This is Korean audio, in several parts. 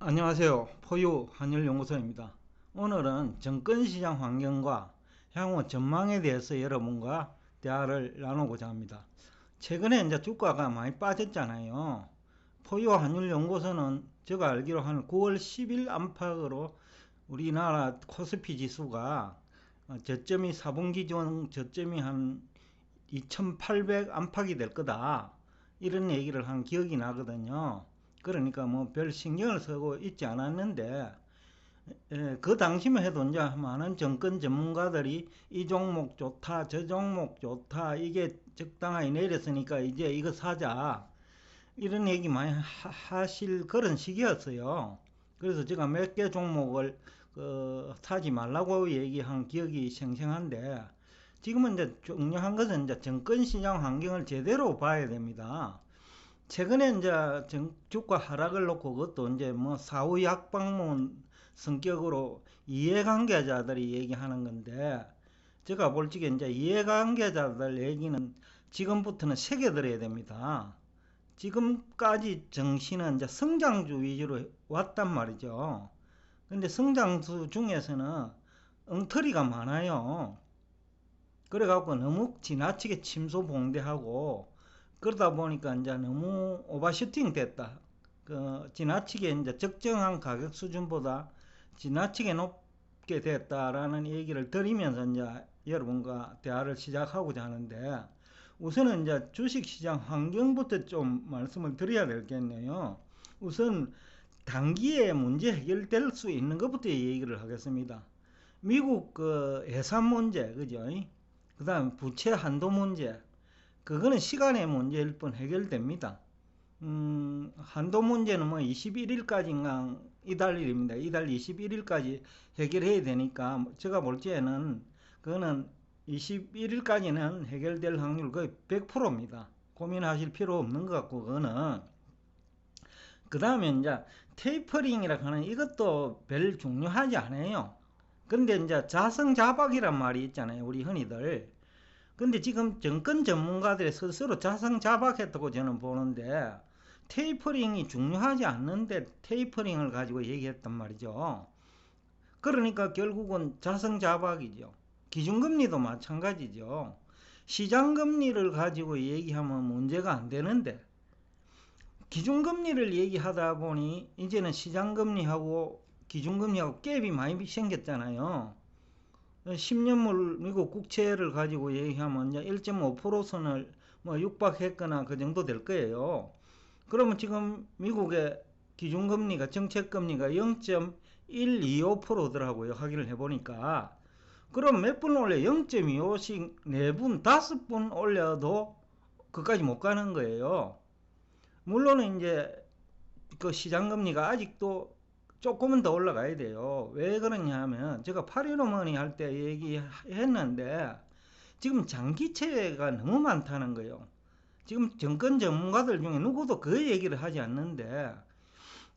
안녕하세요. 포유 한율연구소입니다. 오늘은 정권시장 환경과 향후 전망에 대해서 여러분과 대화를 나누고자 합니다. 최근에 이제 주가가 많이 빠졌잖아요. 포유 한율연구소는 제가 알기로 한 9월 10일 안팎으로 우리나라 코스피 지수가 저점이 4분기 중 저점이 한 2800 안팎이 될 거다, 이런 얘기를 한 기억이 나거든요. 그러니까 뭐 별 신경을 쓰고 있지 않았는데, 그 당시만 해도 이제 많은 정권 전문가들이 이 종목 좋다, 저 종목 좋다, 이게 적당하게 내렸으니까 이제 이거 사자, 이런 얘기 많이 하실 그런 시기였어요. 그래서 제가 몇 개 종목을 사지 말라고 얘기한 기억이 생생한데, 지금은 이제 중요한 것은 이제 정권시장 환경을 제대로 봐야 됩니다. 최근에 이제 주가 하락을 놓고 그것도 이제 뭐 사후 약방문 성격으로 이해관계자들이 얘기하는 건데, 제가 볼 적에 이제 이해관계자들 얘기는 지금부터는 새겨들어야 됩니다. 지금까지 정신은 이제 성장주 위주로 왔단 말이죠. 근데 성장주 중에서는 엉터리가 많아요. 그래갖고 너무 지나치게 침소봉대하고, 그러다 보니까 이제 너무 오버슈팅 됐다. 지나치게 이제 적정한 가격 수준보다 지나치게 높게 됐다라는 얘기를 드리면서 이제 여러분과 대화를 시작하고자 하는데, 우선은 이제 주식시장 환경부터 좀 말씀을 드려야 되겠네요. 우선 단기에 문제 해결될 수 있는 것부터 얘기를 하겠습니다. 미국 예산 문제, 그죠? 그 다음 부채 한도 문제, 그거는 시간의 문제일 뿐 해결됩니다. 한도 문제는 뭐 21일까지인가 이달 일입니다. 이달 21일까지 해결해야 되니까 제가 볼 때에는 그거는 21일까지는 해결될 확률 거의 100%입니다. 고민하실 필요 없는 것 같고, 그거는. 그 다음에 이제 테이퍼링이라고 하는 이것도 별 중요하지 않아요. 근데 이제 자성자박이란 말이 있잖아요, 우리 흔히들. 근데 지금 정권 전문가들이 스스로 자성자박했다고 저는 보는데, 테이퍼링이 중요하지 않는데 테이퍼링을 가지고 얘기했단 말이죠. 그러니까 결국은 자성자박이죠. 기준금리도 마찬가지죠. 시장금리를 가지고 얘기하면 문제가 안 되는데, 기준금리를 얘기하다 보니 이제는 시장금리하고 기준금리하고 갭이 많이 생겼잖아요. 10년물 미국 국채를 가지고 얘기하면 1.5% 선을 뭐 육박했거나 그 정도 될 거예요. 그러면 지금 미국의 기준금리가, 정책금리가 0.125%더라고요. 확인을 해보니까. 그럼 몇 분 올려? 0.25씩 4분, 5분 올려도 그까지 못 가는 거예요. 물론 이제 그 시장금리가 아직도 조금은 더 올라가야 돼요. 왜 그러냐 하면, 제가 8.15머니 할 때 얘기했는데, 지금 장기채가 너무 많다는 거예요. 지금 정권 전문가들 중에 누구도 그 얘기를 하지 않는데,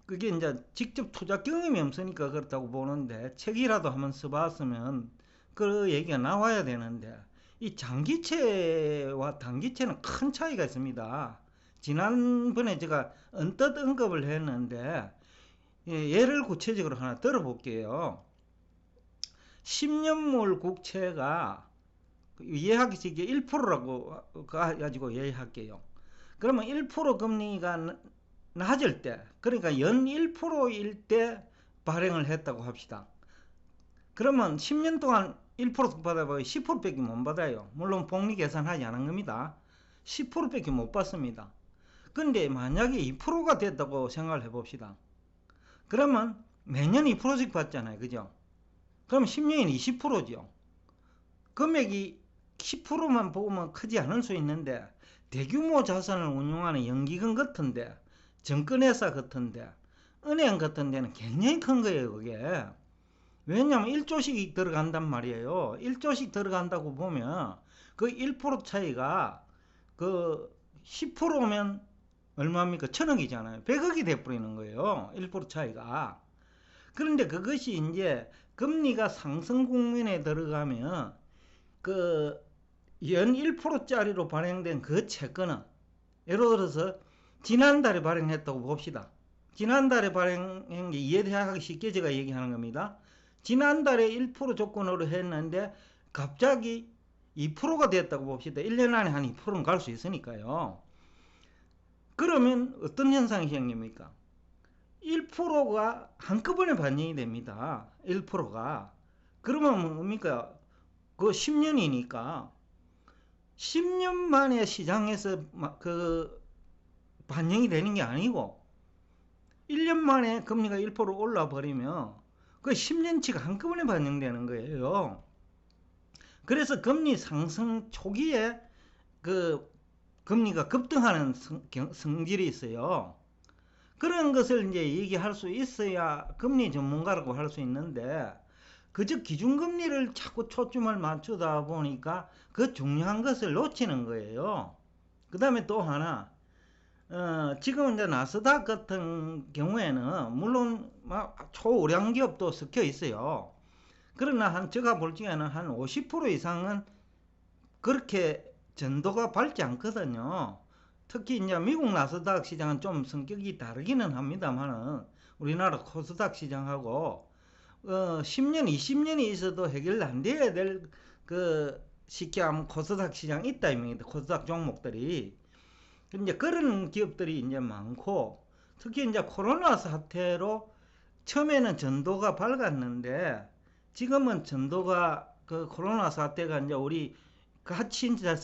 그게 이제 직접 투자 경험이 없으니까 그렇다고 보는데, 책이라도 한번 써봤으면 그 얘기가 나와야 되는데, 이 장기채와 단기채는 큰 차이가 있습니다. 지난번에 제가 언뜻 언급을 했는데, 예를 구체적으로 하나 들어볼게요. 10년물 국채가 예약식이 1%라고 가지고 예약할게요. 그러면 1% 금리가 낮을 때, 그러니까 연 1%일 때 발행을 했다고 합시다. 그러면 10년 동안 1% 받아봐요. 10%밖에 못 받아요. 물론 복리 계산하지 않은 겁니다. 10%밖에 못 받습니다. 근데 만약에 2%가 됐다고 생각을 해봅시다. 그러면 매년 2%씩 받잖아요. 그죠? 그럼 10년이면 20%죠. 금액이 10%만 보면 크지 않을 수 있는데, 대규모 자산을 운용하는 연기금 같은데, 정권회사 같은데, 은행 같은 데는 굉장히 큰 거예요, 그게. 왜냐면 1조씩 들어간단 말이에요. 1조씩 들어간다고 보면 그 1% 차이가 그 10%면 얼마입니까? 1000억이잖아요. 100억이 돼버리는 거예요. 1% 차이가. 그런데 그것이 이제 금리가 상승 국면에 들어가면 그 연 1%짜리로 발행된 그 채권은, 예를 들어서 지난달에 발행했다고 봅시다. 지난달에 발행한 게 이해하기 쉽게 제가 얘기하는 겁니다. 지난달에 1% 조건으로 했는데 갑자기 2%가 됐다고 봅시다. 1년 안에 한 2%는 갈 수 있으니까요. 그러면 어떤 현상이 생깁니까? 1%가 한꺼번에 반영이 됩니다. 1%가. 그러면 뭡니까? 그 10년이니까 10년 만에 시장에서 그 반영이 되는 게 아니고 1년 만에 금리가 1% 올라 버리면 그 10년치가 한꺼번에 반영되는 거예요. 그래서 금리 상승 초기에 그 금리가 급등하는 성질이 있어요. 그런 것을 이제 얘기할 수 있어야 금리 전문가라고 할 수 있는데 그저 기준금리를 자꾸 초점을 맞추다 보니까 그 중요한 것을 놓치는 거예요. 그 다음에 또 하나 지금 이제 나스닥 같은 경우에는 물론 막 초우량 기업도 섞여 있어요. 그러나 제가 볼 적에는 한 50% 이상은 그렇게 전도가 밝지 않거든요. 특히 이제 미국 나스닥 시장은 좀 성격이 다르기는 합니다만은 우리나라 코스닥 시장하고 10년, 20년이 있어도 해결 안 돼야 될 쉽게 하면 코스닥 시장 있다 입니다. 코스닥 종목들이. 이제 그런 기업들이 이제 많고 특히 이제 코로나 사태로 처음에는 전도가 밝았는데 지금은 전도가 그 코로나 사태가 이제 우리 같이 이제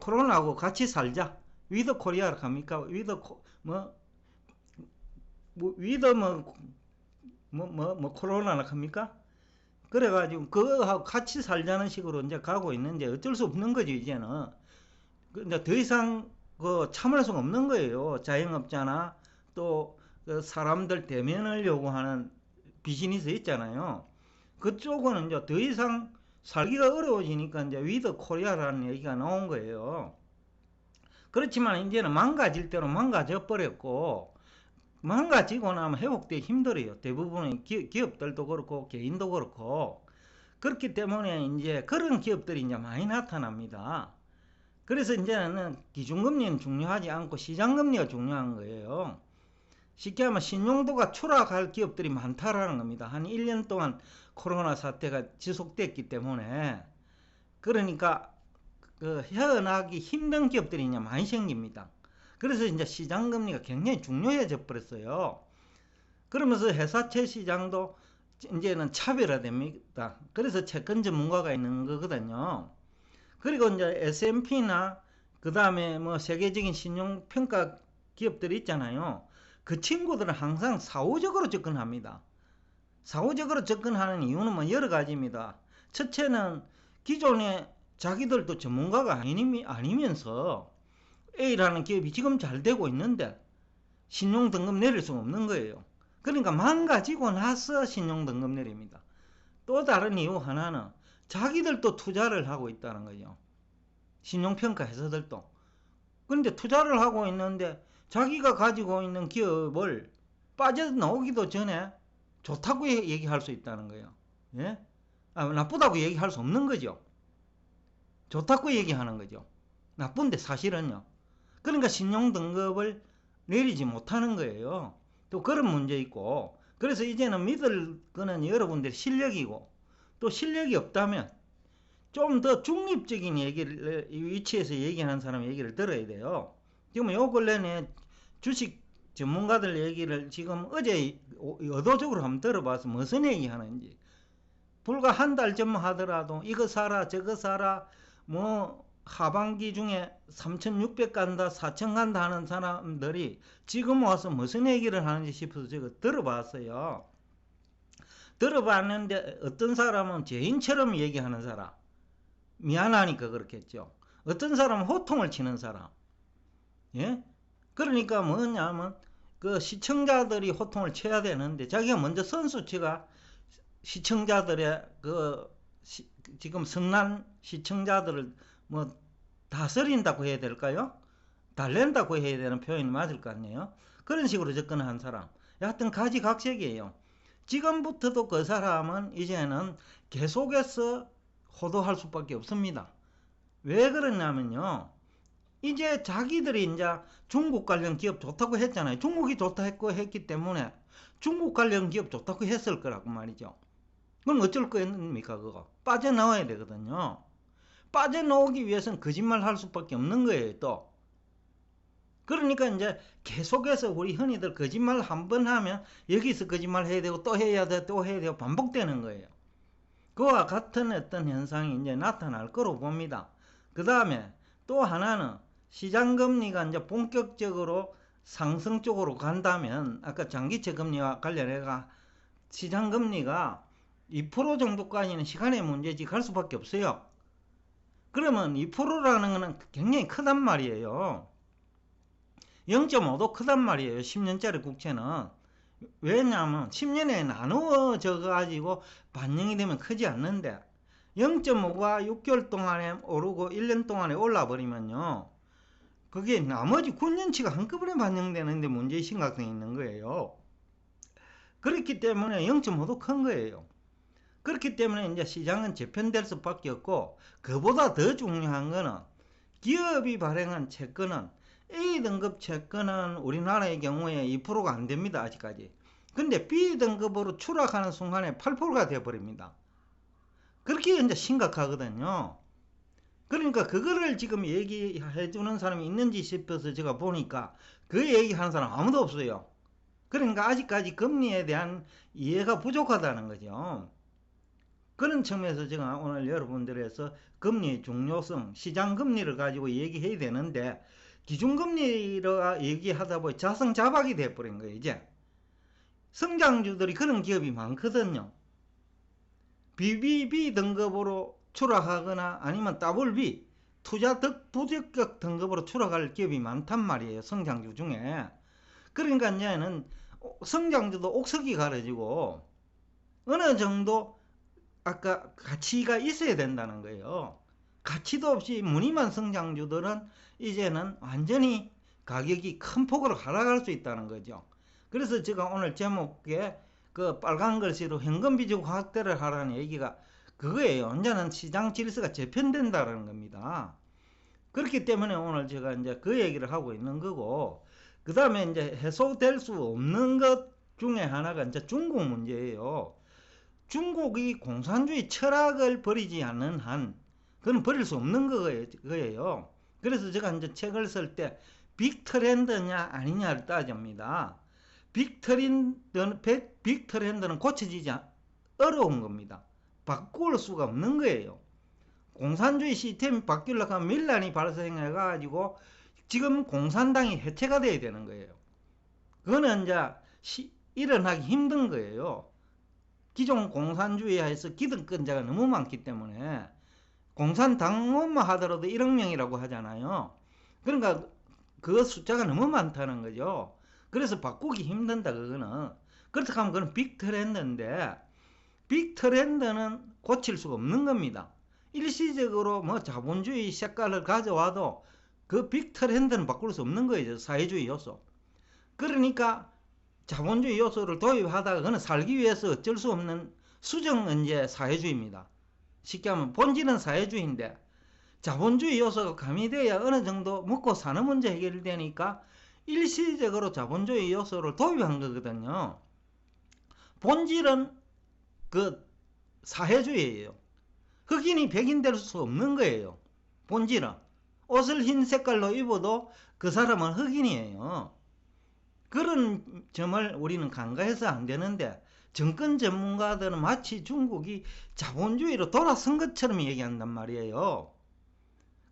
코로나하고 같이 살자. 위드 코리아를 합니까? 위드 코로나나 합니까? 그래가지고 그거하고 같이 살자는 식으로 이제 가고 있는데 어쩔 수 없는 거죠 이제는. 근데 더 이상 그 참을 수가 없는 거예요. 자영업자나 또 그 사람들 대면을 요구하는 비즈니스 있잖아요. 그쪽은 이제 더 이상 살기가 어려워지니까 이제 위드 코리아라는 얘기가 나온 거예요. 그렇지만 이제는 망가질 대로 망가져 버렸고 망가지고 나면 회복되기 힘들어요. 대부분의 기업들도 그렇고 개인도 그렇고 그렇기 때문에 이제 그런 기업들이 이제 많이 나타납니다. 그래서 이제는 기준금리는 중요하지 않고 시장금리가 중요한 거예요. 쉽게 하면 신용도가 추락할 기업들이 많다라는 겁니다. 한 1년 동안 코로나 사태가 지속됐기 때문에 그러니까 헤어나기 힘든 기업들이 이제 많이 생깁니다. 그래서 이제 시장금리가 굉장히 중요해져 버렸어요. 그러면서 회사채 시장도 이제는 차별화됩니다. 그래서 채권 전문가가 있는 거거든요. 그리고 이제 S&P나 그 다음에 뭐 세계적인 신용평가 기업들이 있잖아요. 그 친구들은 항상 사후적으로 접근합니다. 사후적으로 접근하는 이유는 뭐 여러 가지입니다. 첫째는 기존에 자기들도 전문가가 아니면서 A라는 기업이 지금 잘 되고 있는데 신용등급 내릴 수가 없는 거예요. 그러니까 망가지고 나서 신용등급 내립니다. 또 다른 이유 하나는 자기들도 투자를 하고 있다는 거죠. 신용평가 회사들도. 그런데 투자를 하고 있는데 자기가 가지고 있는 기업을 빠져나오기도 전에 좋다고 얘기할 수 있다는 거예요. 예? 나쁘다고 얘기할 수 없는 거죠. 좋다고 얘기하는 거죠. 나쁜데 사실은요. 그러니까 신용등급을 내리지 못하는 거예요. 또 그런 문제 있고 그래서 이제는 믿을 거는 여러분들의 실력이고 또 실력이 없다면 좀 더 중립적인 얘기를 위치에서 얘기하는 사람 얘기를 들어야 돼요. 지금 요 근래에 주식 전문가들 얘기를 지금 어제 의도적으로 한번 들어봐서 무슨 얘기 하는지 불과 한 달 전만 하더라도 이거 사라 저거 사라 뭐 하반기 중에 3,600 간다 4,000 간다 하는 사람들이 지금 와서 무슨 얘기를 하는지 싶어서 제가 들어봤어요. 들어봤는데 어떤 사람은 죄인처럼 얘기하는 사람 미안하니까 그렇겠죠. 어떤 사람은 호통을 치는 사람. 예? 그러니까 뭐냐면 그 시청자들이 호통을 쳐야 되는데 자기가 먼저 선수치가 시청자들의 지금 성난 시청자들을 뭐 다스린다고 해야 될까요? 달랜다고 해야 되는 표현이 맞을 것 같네요. 그런 식으로 접근한 사람. 여하튼 가지각색이에요. 지금부터도 그 사람은 이제는 계속해서 호도할 수밖에 없습니다. 왜 그러냐면요. 이제 자기들이 이제 중국 관련 기업 좋다고 했잖아요. 중국이 좋다 했기 때문에 중국 관련 기업 좋다고 했을 거라고 말이죠. 그럼 어쩔 거입니까? 그거 빠져나와야 되거든요. 빠져나오기 위해서는 거짓말 할 수밖에 없는 거예요. 또 그러니까 이제 계속해서 우리 흔히들 거짓말 한 번 하면 여기서 거짓말 해야 되고 또 해야 돼, 또 해야 되고 반복되는 거예요. 그와 같은 어떤 현상이 이제 나타날 거로 봅니다. 그 다음에 또 하나는 시장금리가 이제 본격적으로 상승 쪽으로 간다면 아까 장기채 금리와 관련해가 시장금리가 2% 정도까지는 시간의 문제지 갈 수밖에 없어요. 그러면 2%라는 거는 굉장히 크단 말이에요. 0.5도 크단 말이에요. 10년짜리 국채는. 왜냐하면 10년에 나누어져 가지고 반영이 되면 크지 않는데 0.5가 6개월 동안에 오르고 1년 동안에 올라 버리면요, 그게 나머지 9년치가 한꺼번에 반영되는데 문제의 심각성이 있는 거예요. 그렇기 때문에 0.5도 큰 거예요. 그렇기 때문에 이제 시장은 재편될 수밖에 없고, 그보다 더 중요한 거는 기업이 발행한 채권은 A등급 채권은 우리나라의 경우에 2%가 안 됩니다. 아직까지. 근데 B등급으로 추락하는 순간에 8%가 되어버립니다. 그렇게 이제 심각하거든요. 그러니까 그거를 지금 얘기해 주는 사람이 있는지 싶어서 제가 보니까 그 얘기하는 사람 아무도 없어요. 그러니까 아직까지 금리에 대한 이해가 부족하다는 거죠. 그런 측면에서 제가 오늘 여러분들에서 금리의 중요성, 시장금리를 가지고 얘기해야 되는데 기준금리를 얘기하다 보니 자성자박이 돼버린 거예요. 이제 성장주들이 그런 기업이 많거든요. BBB 등급으로 추락하거나 아니면 WB 투자 부적격 등급으로 추락할 기업이 많단 말이에요. 성장주 중에. 그러니까 이제는 성장주도 옥석이 가려지고 어느 정도 아까 가치가 있어야 된다는 거예요. 가치도 없이 무늬만 성장주들은 이제는 완전히 가격이 큰 폭으로 하락할 수 있다는 거죠. 그래서 제가 오늘 제목에 그 빨간 글씨로 현금 비중 확대를 하라는 얘기가 그거예요. 이제는 시장 질서가 재편된다는 겁니다. 그렇기 때문에 오늘 제가 이제 그 얘기를 하고 있는 거고, 그 다음에 이제 해소될 수 없는 것 중에 하나가 이제 중국 문제예요. 중국이 공산주의 철학을 버리지 않는 한 그건 버릴 수 없는 거예요. 그래서 제가 이제 책을 쓸 때 빅트렌드냐 아니냐를 따집니다. 빅트렌드는 고쳐지지 어려운 겁니다. 바꿀 수가 없는 거예요. 공산주의 시스템이 바뀌려고 하면 밀란이 발생해가지고 지금 공산당이 해체가 돼야 되는 거예요. 그거는 이제 일어나기 힘든 거예요. 기존 공산주의에서 기득권자가 너무 많기 때문에 공산당원만 하더라도 1억 명이라고 하잖아요. 그러니까 그 숫자가 너무 많다는 거죠. 그래서 바꾸기 힘든다 그거는. 그렇다고 하면 그건 빅트렌드인데 빅트렌드는 고칠 수가 없는 겁니다. 일시적으로 뭐 자본주의 색깔을 가져와도 그 빅트렌드는 바꿀 수 없는 거예요. 사회주의 요소. 그러니까 자본주의 요소를 도입하다가 그는 살기 위해서 어쩔 수 없는 수정 이제 사회주의입니다. 쉽게 하면 본질은 사회주의인데 자본주의 요소가 가미돼야 어느 정도 먹고 사는 문제 해결되니까 일시적으로 자본주의 요소를 도입한 거거든요. 본질은 그 사회주의예요. 흑인이 백인 될 수 없는 거예요. 본질은 옷을 흰 색깔로 입어도 그 사람은 흑인이에요. 그런 점을 우리는 간과해서 안 되는데 정권 전문가들은 마치 중국이 자본주의로 돌아선 것처럼 얘기한단 말이에요.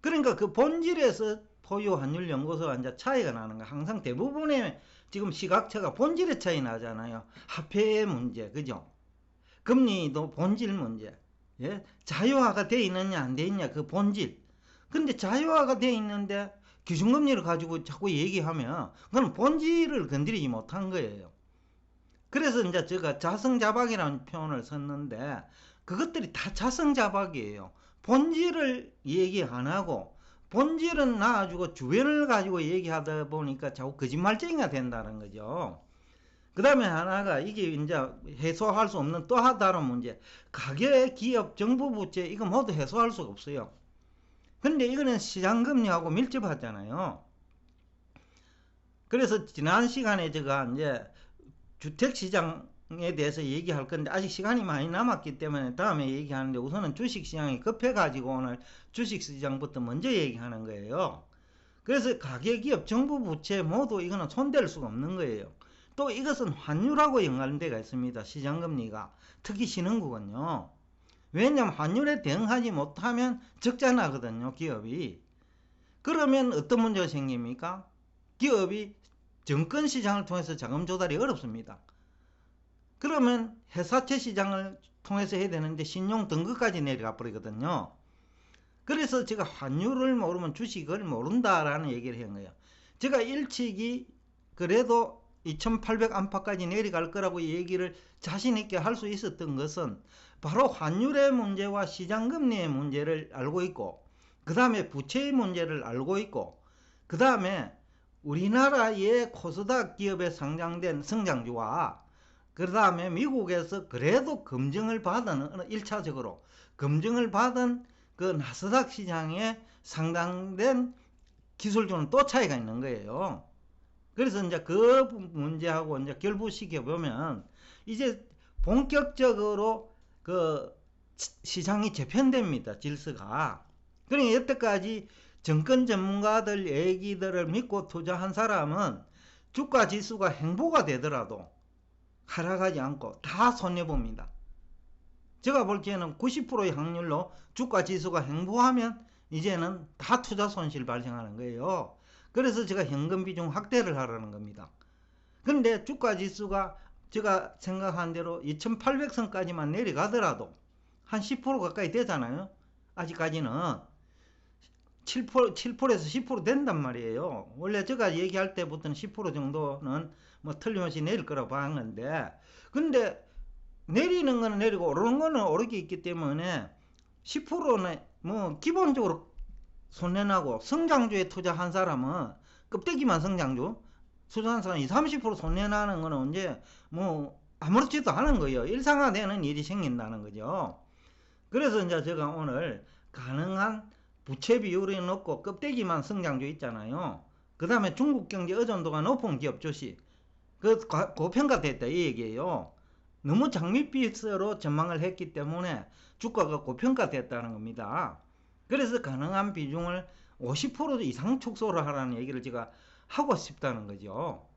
그러니까 그 본질에서 포유 환율 연구소가 이제 차이가 나는 거. 항상 대부분의 지금 시각처가 본질의 차이 나잖아요. 화폐의 문제, 그죠? 금리도 본질 문제. 예? 자유화가 돼 있느냐 안 돼 있냐 그 본질. 근데 자유화가 돼 있는데 기준금리를 가지고 자꾸 얘기하면 그건 본질을 건드리지 못한 거예요. 그래서 이제 제가 자성자박이라는 표현을 썼는데 그것들이 다 자성자박이에요. 본질을 얘기 안 하고 본질은 놔주고 주변을 가지고 얘기하다 보니까 자꾸 거짓말쟁이가 된다는 거죠. 그 다음에 하나가 이게 이제 해소할 수 없는 또 다른 문제. 가계, 기업, 정부 부채 이거 모두 해소할 수가 없어요. 근데 이거는 시장금리하고 밀접하잖아요. 그래서 지난 시간에 제가 이제 주택시장에 대해서 얘기할 건데 아직 시간이 많이 남았기 때문에 다음에 얘기하는데 우선은 주식시장이 급해가지고 오늘 주식시장부터 먼저 얘기하는 거예요. 그래서 가계기업, 정부 부채 모두 이거는 손댈 수가 없는 거예요. 또 이것은 환율하고 연관되어 있습니다. 시장금리가. 특히 신흥국은요. 왜냐하면 환율에 대응하지 못하면 적자 나거든요. 기업이. 그러면 어떤 문제가 생깁니까? 기업이 정권시장을 통해서 자금 조달이 어렵습니다. 그러면 회사채 시장을 통해서 해야 되는데 신용 등급까지 내려가 버리거든요. 그래서 제가 환율을 모르면 주식을 모른다라는 얘기를 한 거예요. 제가 일찍이 그래도 2800 안팎까지 내려갈 거라고 얘기를 자신 있게 할 수 있었던 것은 바로 환율의 문제와 시장금리의 문제를 알고 있고, 그 다음에 부채의 문제를 알고 있고, 그 다음에 우리나라의 코스닥 기업에 상장된 성장주와 그 다음에 미국에서 그래도 검증을 받은 1차적으로 검증을 받은 그 나스닥 시장에 상당된 기술주는 또 차이가 있는 거예요. 그래서 이제 그 문제하고 이제 결부시켜 보면 이제 본격적으로 그 시장이 재편됩니다. 질서가. 그러니까 여태까지 정권 전문가들 얘기들을 믿고 투자한 사람은 주가 지수가 행보가 되더라도 하락하지 않고 다 손해봅니다. 제가 볼 때는 90%의 확률로 주가 지수가 행보하면 이제는 다 투자 손실 발생하는 거예요. 그래서 제가 현금 비중 확대를 하라는 겁니다. 근데 주가 지수가 제가 생각한 대로 2800선까지만 내려가더라도 한 10% 가까이 되잖아요. 아직까지는 7%에서 10% 된단 말이에요. 원래 제가 얘기할 때부터는 10% 정도는 뭐 틀림없이 내릴 거라고 봤는데, 근데 내리는 거는 내리고 오르는 거는 오르게 있기 때문에 10%는 뭐 기본적으로 손해나고, 성장주에 투자한 사람은 껍데기만 성장주 투자한 사람 20, 30% 손해나는 거는 언제 뭐 아무렇지도 않은 거예요. 일상화되는 일이 생긴다는 거죠. 그래서 이제 제가 오늘 가능한 부채 비율이 높고 껍데기만 성장주 있잖아요. 그 다음에 중국 경제 의존도가 높은 기업 주식, 그 고평가됐다 이 얘기예요. 너무 장밋빛으로 전망을 했기 때문에 주가가 고평가됐다는 겁니다. 그래서 가능한 비중을 50% 이상 축소를 하라는 얘기를 제가 하고 싶다는 거죠.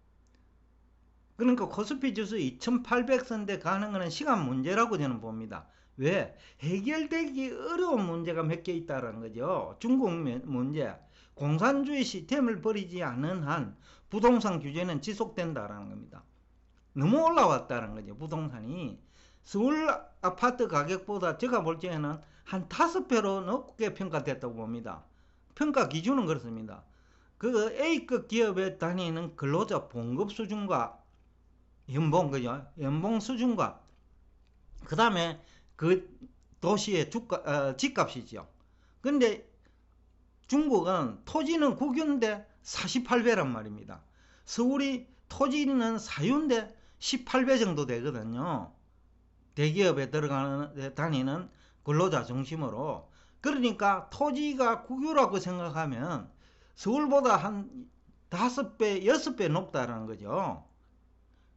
그러니까 코스피 지수 2800선대 가는 것은 시간 문제라고 저는 봅니다. 왜? 해결되기 어려운 문제가 몇 개 있다는 거죠. 중국 문제, 공산주의 시스템을 버리지 않은 한 부동산 규제는 지속된다는 겁니다. 너무 올라왔다는 거죠. 부동산이 서울 아파트 가격보다 제가 볼 때는 한 5배로 높게 평가됐다고 봅니다. 평가 기준은 그렇습니다. 그 A급 기업에 다니는 근로자 봉급 수준과 연봉, 그죠? 연봉 수준과 그 다음에 그 도시의 집값이죠. 근데 중국은 토지는 국유인데 48배란 말입니다. 서울이 토지는 사유인데 18배 정도 되거든요. 대기업에 다니는 근로자 중심으로. 그러니까 토지가 국유라고 생각하면 서울보다 한 5배, 6배 높다는 거죠.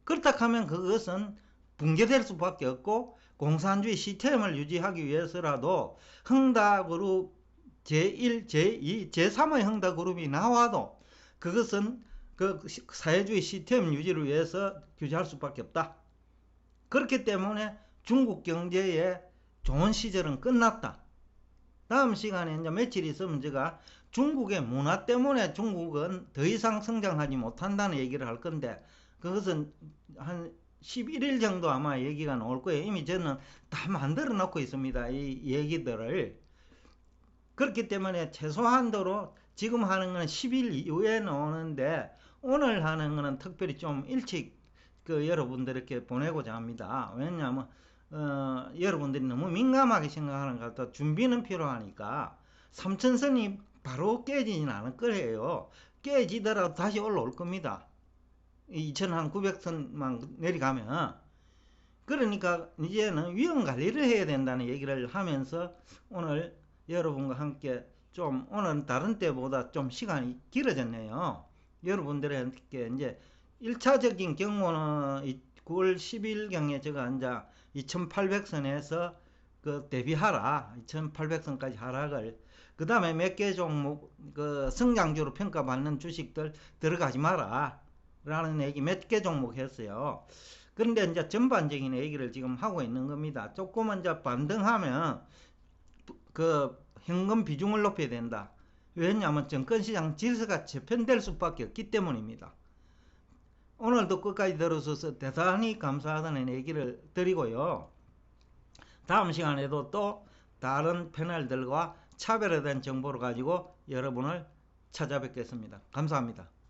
그렇다 하면 그것은 붕괴될 수밖에 없고, 공산주의 시스템을 유지하기 위해서라도 흥다그룹 제1, 제2, 제3의 흥다그룹이 나와도 그것은 그 사회주의 시스템 유지를 위해서 규제할 수밖에 없다. 그렇기 때문에 중국 경제의 좋은 시절은 끝났다. 다음 시간에 이제 며칠 있으면 제가 중국의 문화 때문에 중국은 더 이상 성장하지 못한다는 얘기를 할 건데, 그것은 한 11일 정도 아마 얘기가 나올 거예요. 이미 저는 다 만들어 놓고 있습니다. 이 얘기들을. 그렇기 때문에 최소한도로 지금 하는 건 10일 이후에 나오는데, 오늘 하는 거는 특별히 좀 일찍 여러분들께 보내고자 합니다. 왜냐하면 여러분들이 너무 민감하게 생각하는 것 같아. 준비는 필요하니까. 3000선이 바로 깨지진 않을 거예요. 깨지더라도 다시 올라올 겁니다. 2900선만 내려가면. 그러니까 이제는 위험 관리를 해야 된다는 얘기를 하면서 오늘 여러분과 함께 좀 오늘은 다른 때보다 좀 시간이 길어졌네요. 여러분들에게 이제 1차적인 경우는 9월 10일경에 제가 이제 2800선에서 그 대비하라, 2800선까지 하락을, 그 다음에 몇 개 종목 그 성장주로 평가받는 주식들 들어가지 마라 라는 얘기 몇 개 종목 했어요. 그런데 이제 전반적인 얘기를 지금 하고 있는 겁니다. 조금은 이제 반등하면 그 현금 비중을 높여야 된다. 왜냐하면 증권시장 질서가 재편될 수밖에 없기 때문입니다. 오늘도 끝까지 들어줘서 대단히 감사하다는 얘기를 드리고요. 다음 시간에도 또 다른 패널들과 차별화된 정보를 가지고 여러분을 찾아뵙겠습니다. 감사합니다.